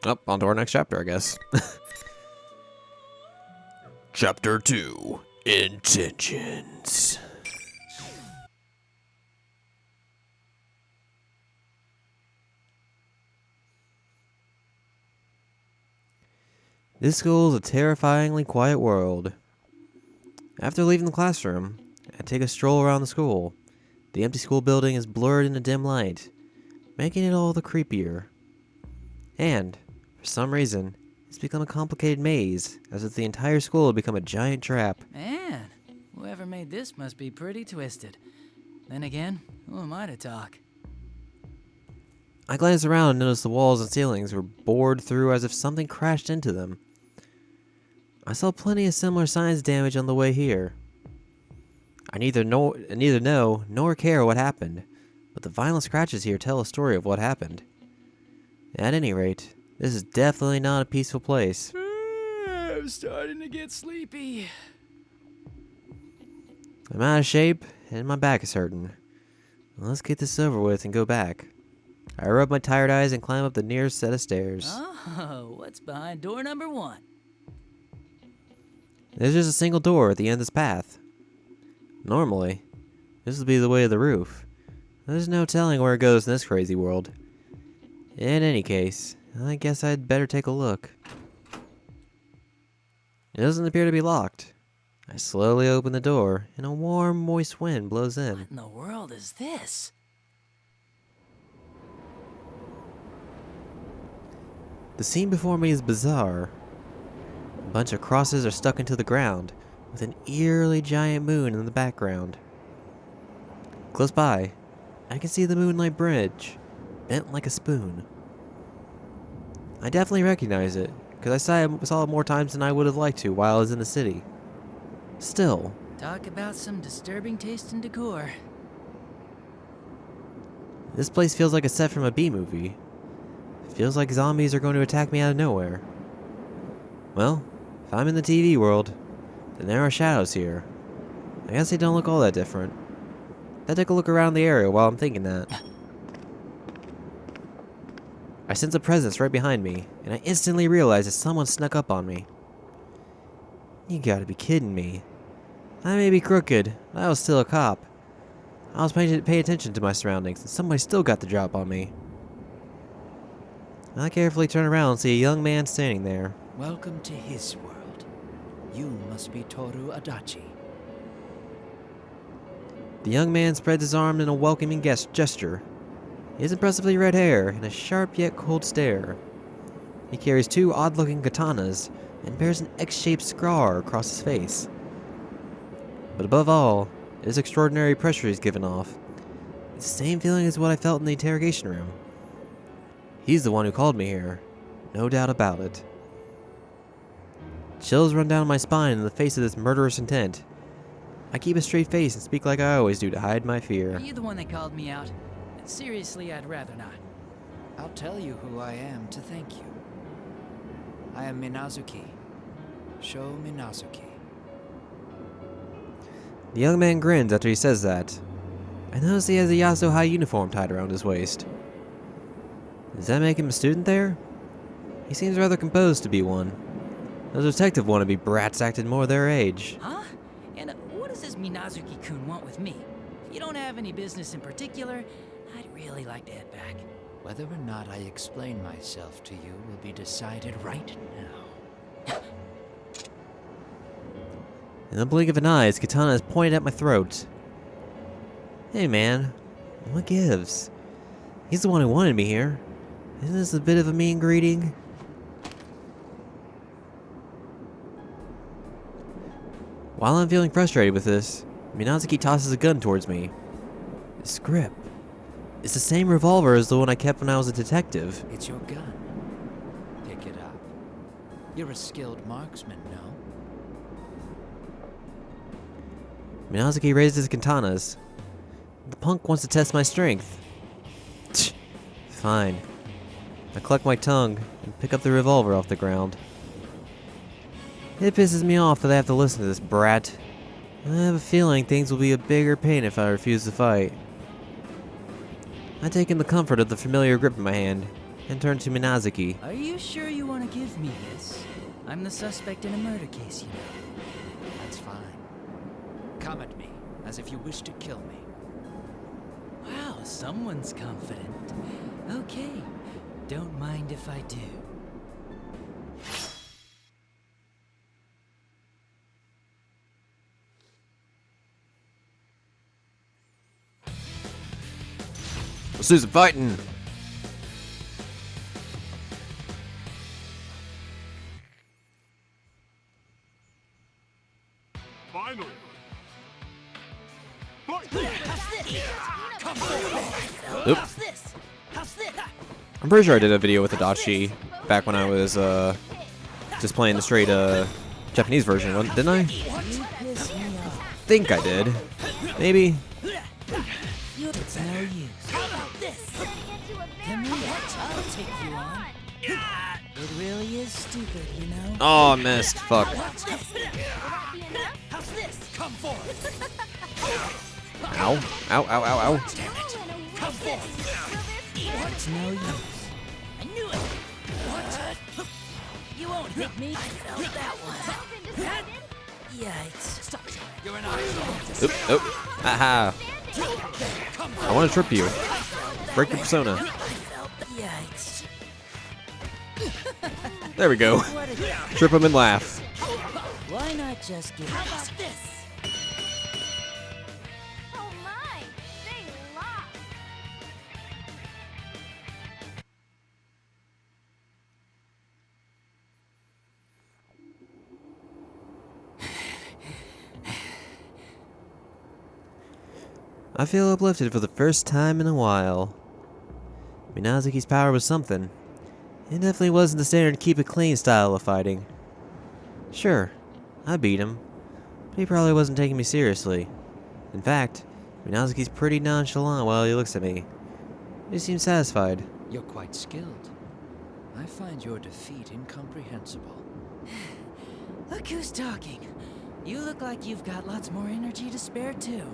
Up on to our next chapter, I guess. Chapter 2, Intentions. This school is a terrifyingly quiet world. After leaving the classroom, I take a stroll around the school. The empty school building is blurred in a dim light, making it all the creepier. And, for some reason, it's become a complicated maze, as if the entire school had become a giant trap. Man, whoever made this must be pretty twisted. Then again, who am I to talk? I glanced around and noticed the walls and ceilings were bored through as if something crashed into them. I saw plenty of similar signs of damage on the way here. I neither know nor care what happened, but the violent scratches here tell a story of what happened. At any rate, this is definitely not a peaceful place. I'm starting to get sleepy. I'm out of shape, and my back is hurting. Let's get this over with and go back. I rub my tired eyes and climb up the nearest set of stairs. Oh, what's behind door number 1? There's just a single door at the end of this path. Normally, this would be the way of the roof. There's no telling where it goes in this crazy world. In any case, I guess I'd better take a look. It doesn't appear to be locked. I slowly open the door, and a warm, moist wind blows in. What in the world is this? The scene before me is bizarre. A bunch of crosses are stuck into the ground, with an eerily giant moon in the background. Close by, I can see the Moonlight Bridge, bent like a spoon. I definitely recognize it, because I saw it more times than I would have liked to while I was in the city. Still, Talk about some disturbing taste in decor. this place feels like a set from a B-movie. It feels like zombies are going to attack me out of nowhere. Well, if I'm in the TV world, then there are shadows here. I guess they don't look all that different. I'll take a look around the area while I'm thinking that. I sense a presence right behind me, and I instantly realize that someone snuck up on me. You gotta be kidding me. I may be crooked, but I was still a cop. I was paying attention to my surroundings, and somebody still got the drop on me. I carefully turn around and see a young man standing there. Welcome to his world. You must be Toru Adachi. The young man spreads his arm in a welcoming gesture. He has impressively red hair and a sharp yet cold stare. He carries 2 odd-looking katanas and bears an X-shaped scar across his face. But above all, it is extraordinary pressure he's given off. It's the same feeling as what I felt in the interrogation room. He's the one who called me here. No doubt about it. Chills run down my spine in the face of this murderous intent. I keep a straight face and speak like I always do to hide my fear. Are you the one that called me out? Seriously, I'd rather not. I'll tell you who I am to thank you. I am Minazuki. Sho Minazuki. The young man grins after he says that. I notice he has a Yasuo High uniform tied around his waist. Does that make him a student there? He seems rather composed to be one. Those detective wannabe brats acted more their age. Huh? And what does this Minazuki-kun want with me? If you don't have any business in particular, I'd really like to head back. Whether or not I explain myself to you will be decided right now. In the blink of an eye, his katana is pointed at my throat. Hey man, what gives? He's the one who wanted me here. Isn't this a bit of a mean greeting? While I'm feeling frustrated with this, Minazuki tosses a gun towards me. This grip. It's the same revolver as the one I kept when I was a detective. It's your gun. Pick it up. You're a skilled marksman, no? Minazuki raises his katanas. The punk wants to test my strength. Fine. I cluck my tongue and pick up the revolver off the ground. It pisses me off that I have to listen to this brat. I have a feeling things will be a bigger pain if I refuse to fight. I take in the comfort of the familiar grip in my hand and turned to Minazuki. Are you sure you want to give me this? I'm the suspect in a murder case, you know. That's fine. Come at me, as if you wish to kill me. Wow, someone's confident. Okay, don't mind if I do. Let's do some fighting. Finally. Oop. How's this? How's this? I'm pretty sure I did a video with Adachi back when I was just playing the straight Japanese version, didn't I? You piss me off. Think I did. Maybe. It's no use. How about this? Come here, I'll take you on. It really is stupid, you know? Oh, I missed. Fuck. Watch this. How's this? Come forth. Ow. Ow, ow, ow, ow. Come forth. It's no use. I knew it. What? You won't hit me. I felt that one. Yikes. Stop. You're an asshole. Oop, oop. Aha. I want to trip you. Break your persona. Yikes. There we go. What a Trip him and laugh. Why not just give us this? Oh my! They lost! I feel uplifted for the first time in a while. Minazuki's power was something. It definitely wasn't the standard keep it clean style of fighting. Sure, I beat him, but he probably wasn't taking me seriously. In fact, Minazuki's pretty nonchalant while he looks at me. He seems satisfied. You're quite skilled. I find your defeat incomprehensible. Look who's talking. You look like you've got lots more energy to spare too.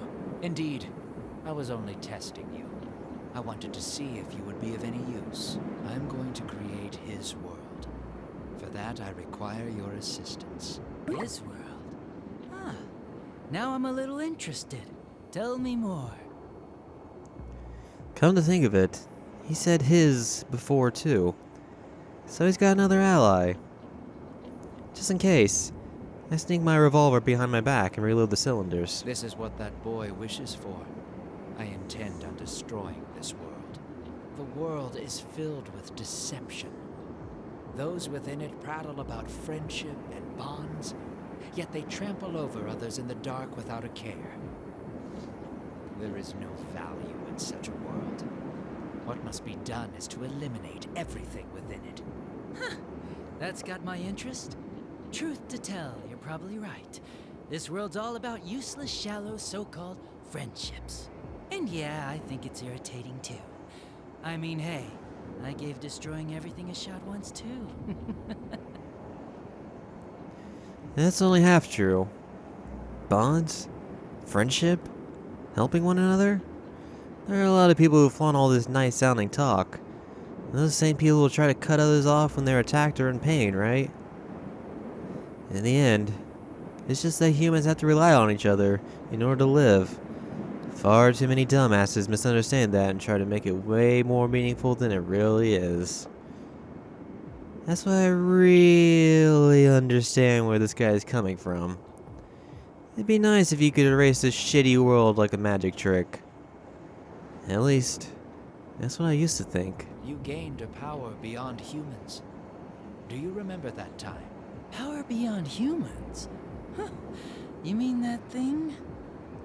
Indeed, I was only testing you. I wanted to see if you would be of any use. I'm going to create his world. For that, I require your assistance. His world. Huh. Now I'm a little interested. Tell me more. Come to think of it, he said his before too. So he's got another ally. Just in case, I sneak my revolver behind my back and reload the cylinders. This is what that boy wishes for. I intend on destroying this world. The world is filled with deception. Those within it prattle about friendship and bonds, yet they trample over others in the dark without a care. There is no value in such a world. What must be done is to eliminate everything within it. That's got my interest. Truth to tell, you're probably right. This world's all about useless, shallow, so-called friendships. And yeah, I think it's irritating too. I mean, hey, I gave destroying everything a shot once too. That's only half true. Bonds? Friendship? Helping one another? There are a lot of people who flaunt all this nice sounding talk. And those same people will try to cut others off when they're attacked or in pain, right? In the end, it's just that humans have to rely on each other in order to live. Far too many dumbasses misunderstand that and try to make it way more meaningful than it really is. That's why I really understand where this guy is coming from. It'd be nice if you could erase this shitty world like a magic trick. At least, that's what I used to think. You gained a power beyond humans. Do you remember that time? Power beyond humans? Huh. You mean that thing?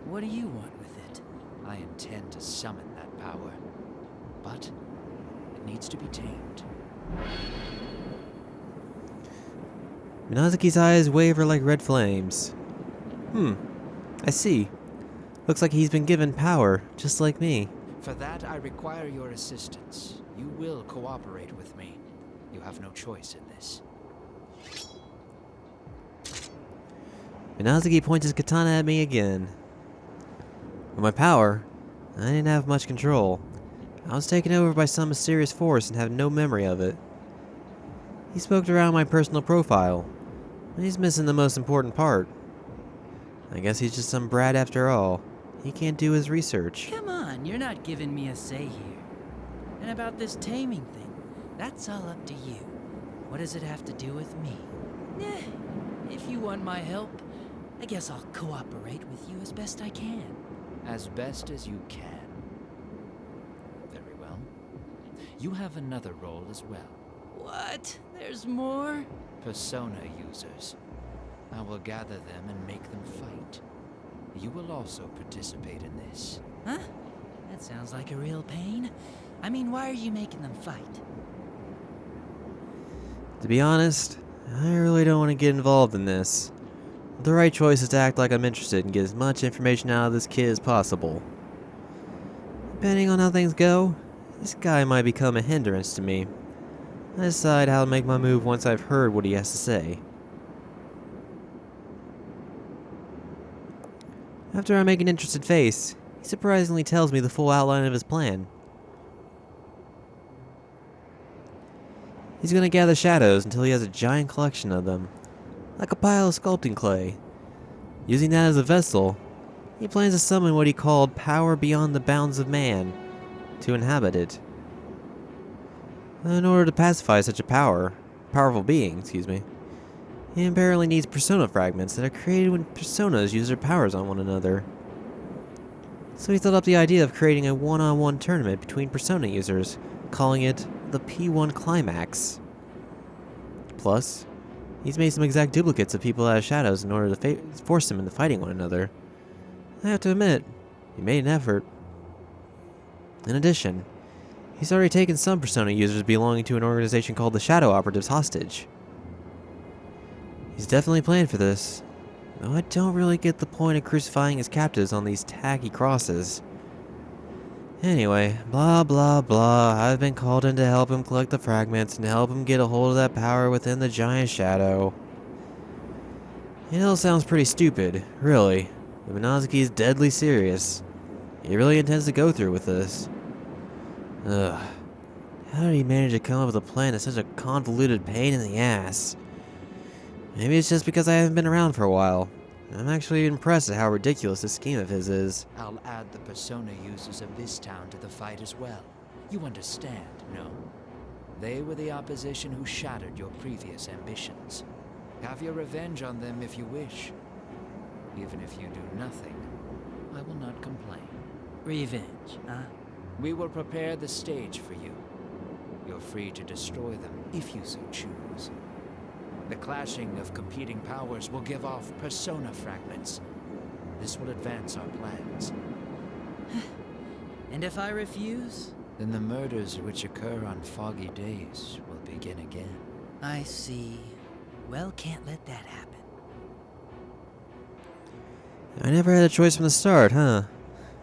What do you want with it? I intend to summon that power, but it needs to be tamed. Minazuki's eyes waver like red flames. I see. Looks like he's been given power, just like me. For that, I require your assistance. You will cooperate with me. You have no choice in this. Minazuki points his katana at me again. With my power, I didn't have much control. I was taken over by some mysterious force and have no memory of it. He spoke around my personal profile, but he's missing the most important part. I guess he's just some brat after all. He can't do his research. Come on, you're not giving me a say here. And about this taming thing, that's all up to you. What does it have to do with me? If you want my help, I guess I'll cooperate with you as best I can. As best as you can. Very well. You have another role as well. What? There's more? Persona users. I will gather them and make them fight. You will also participate in this. Huh? That sounds like a real pain. I mean, why are you making them fight? To be honest, I really don't want to get involved in this. The right choice is to act like I'm interested and get as much information out of this kid as possible. Depending on how things go, this guy might become a hindrance to me. I decide how to make my move once I've heard what he has to say. After I make an interested face, he surprisingly tells me the full outline of his plan. He's gonna gather shadows until he has a giant collection of them, like a pile of sculpting clay. Using that as a vessel, he plans to summon what he called power beyond the bounds of man to inhabit it. In order to pacify such a powerful being, he apparently needs persona fragments that are created when personas use their powers on one another. So he thought up the idea of creating a one-on-one tournament between persona users, calling it the P1 Climax. Plus, he's made some exact duplicates of people out of shadows in order to force them into fighting one another. I have to admit, he made an effort. In addition, he's already taken some persona users belonging to an organization called the Shadow Operatives hostage. He's definitely planned for this, though I don't really get the point of crucifying his captives on these tacky crosses. Anyway, blah blah blah, I've been called in to help him collect the fragments and to help him get a hold of that power within the giant shadow. It all sounds pretty stupid, really, but Minazuki is deadly serious. He really intends to go through with this. Ugh. How did he manage to come up with a plan that's such a convoluted pain in the ass? Maybe it's just because I haven't been around for a while. I'm actually impressed at how ridiculous this scheme of his is. I'll add the persona users of this town to the fight as well. You understand, no? They were the opposition who shattered your previous ambitions. Have your revenge on them if you wish. Even if you do nothing, I will not complain. Revenge, huh? We will prepare the stage for you. You're free to destroy them if you so choose. The clashing of competing powers will give off persona fragments. This will advance our plans. And if I refuse? Then the murders which occur on foggy days will begin again. I see. Well, can't let that happen. I never had a choice from the start, huh?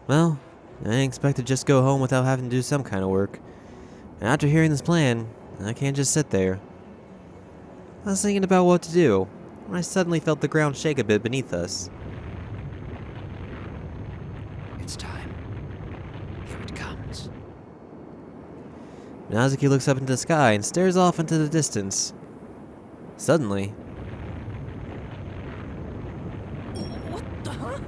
Well, I didn't expect to just go home without having to do some kind of work. And after hearing this plan, I can't just sit there. I was thinking about what to do, when I suddenly felt the ground shake a bit beneath us. It's time. Here it comes. Minazuki looks up into the sky and stares off into the distance. Suddenly, What the huh?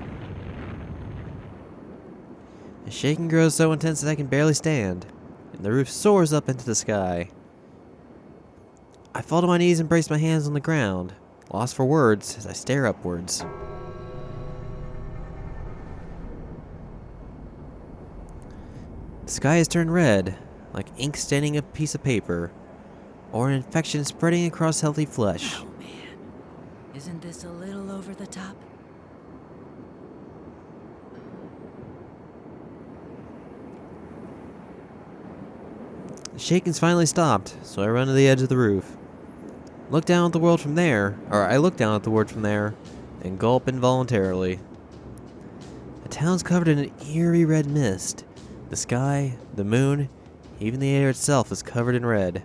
the shaking grows so intense that I can barely stand, and the roof soars up into the sky. I fall to my knees and brace my hands on the ground, lost for words as I stare upwards. The sky has turned red, like ink staining a piece of paper, or an infection spreading across healthy flesh. Oh man, isn't this a little over the top? The shaking's finally stopped, so I run to the edge of the roof. I look down at the world from there, and gulp involuntarily. The town's covered in an eerie red mist. The sky, the moon, even the air itself is covered in red.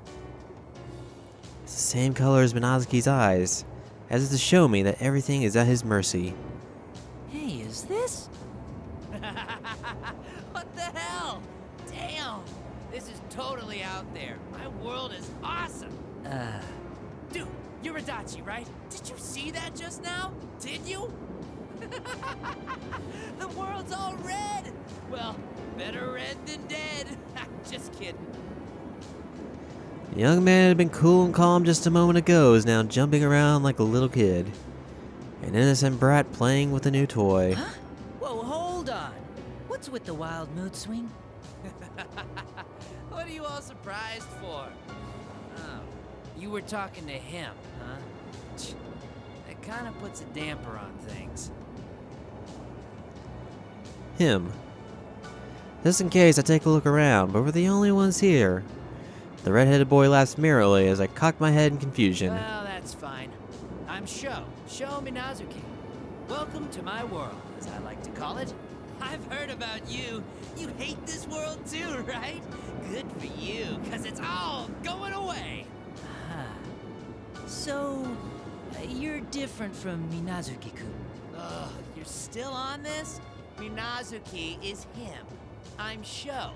It's the same color as Minazuki's eyes, as if to show me that everything is at his mercy. Hey, is this? What the hell? Damn! This is totally out there. My world is awesome. Dude, you're Adachi, right? Did you see that just now? Did you? The world's all red! Well, better red than dead. Just kidding. The young man had been cool and calm just a moment ago is now jumping around like a little kid. An innocent brat playing with a new toy. Huh? Whoa, hold on. What's with the wild mood swing? What are you all surprised for? Oh, you were talking to him, huh? That kind of puts a damper on things. Him. Just in case I take a look around, but we're the only ones here. The red-headed boy laughs merrily as I cock my head in confusion. Well, that's fine. I'm Sho Minazuki. Welcome to my world, as I like to call it. I've heard about you. You hate this world too, right? Good for you, because it's all going away. So, you're different from Minazuki-kun. Ugh, you're still on this? Minazuki is him. I'm Sho.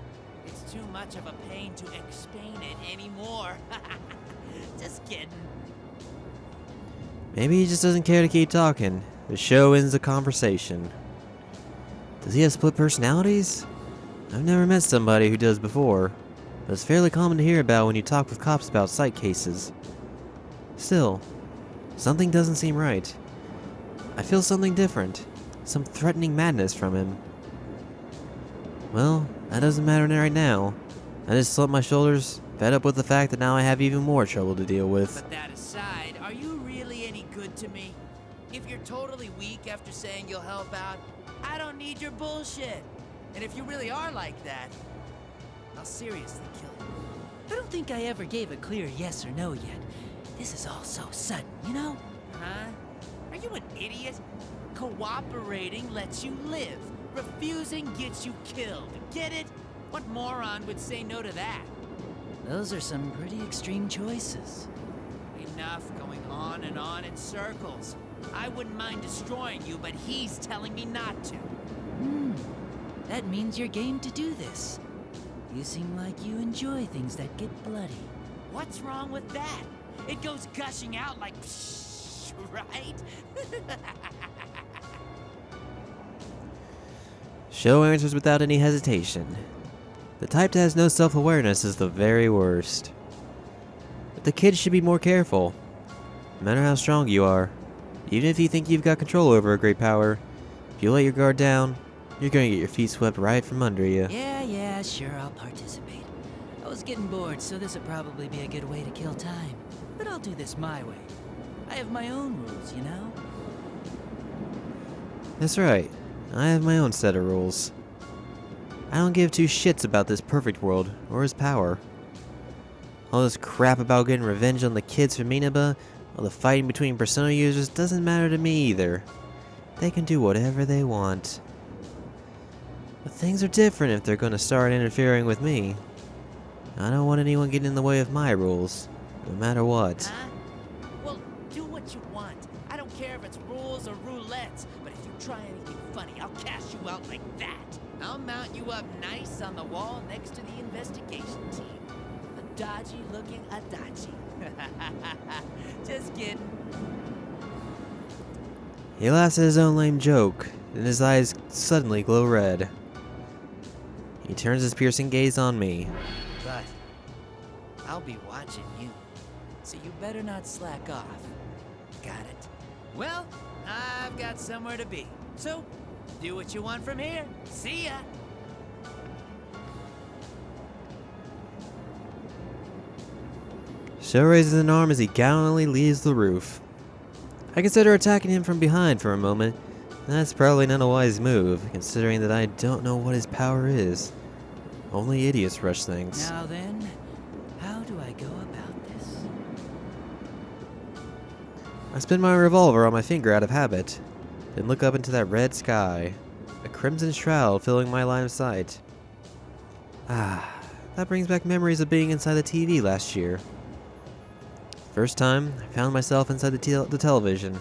It's too much of a pain to explain it anymore. Just kidding. Maybe he just doesn't care to keep talking. The show ends the conversation. Does he have split personalities? I've never met somebody who does before, but it's fairly common to hear about when you talk with cops about psych cases. Still, something doesn't seem right. I feel something different, some threatening madness from him. Well, that doesn't matter right now. I just slump my shoulders, fed up with the fact that now I have even more trouble to deal with. But that aside, are you really any good to me? If you're totally weak after saying you'll help out, I don't need your bullshit. And if you really are like that, I'll seriously kill you. I don't think I ever gave a clear yes or no yet. This is all so sudden, you know? Huh? Are you an idiot? Cooperating lets you live. Refusing gets you killed. Get it? What moron would say no to that? Those are some pretty extreme choices. Enough going on and on in circles. I wouldn't mind destroying you, but he's telling me not to. That means you're game to do this. You seem like you enjoy things that get bloody. What's wrong with that? It goes gushing out like psh, right? Sho answers without any hesitation. The type that has no self-awareness is the very worst. But the kids should be more careful. No matter how strong you are, even if you think you've got control over a great power, if you let your guard down, you're gonna get your feet swept right from under you. Yeah, sure, I'll participate. I was getting bored, so this would probably be a good way to kill time. But I'll do this my way. I have my own rules, you know? That's right. I have my own set of rules. I don't give two shits about this perfect world or his power. All this crap about getting revenge on the kids from Minaba, all the fighting between Persona users doesn't matter to me either. They can do whatever they want. But things are different if they're gonna start interfering with me. I don't want anyone getting in the way of my rules, no matter what. Huh? Well, do what you want. I don't care if it's rules or roulettes, but if you try anything funny, I'll cash you out like that. I'll mount you up nice on the wall next to the investigation team. A dodgy-looking Adachi. Just kidding. He laughs at his own lame joke, and his eyes suddenly glow red. He turns his piercing gaze on me. But I'll be watching you, so you better not slack off. Got it. Well, I've got somewhere to be, so do what you want from here. See ya! Sho raises an arm as he gallantly leaves the roof. I consider attacking him from behind for a moment. That's probably not a wise move, considering that I don't know what his power is. Only idiots rush things. Now then, how do I go about this? I spin my revolver on my finger out of habit, then look up into that red sky, a crimson shroud filling my line of sight. Ah, that brings back memories of being inside the TV last year. First time, I found myself inside the television.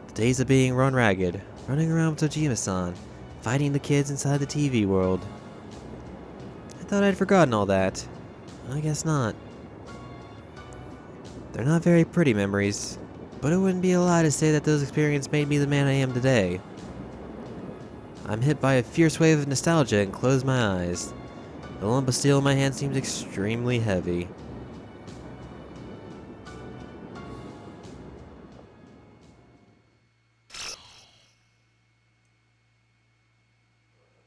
The days of being run ragged, running around with Tojima-san, fighting the kids inside the TV world. thought I'd forgotten all that. I guess not. They're not very pretty memories, but it wouldn't be a lie to say that those experiences made me the man I am today. I'm hit by a fierce wave of nostalgia and close my eyes. The lump of steel in my hand seems extremely heavy.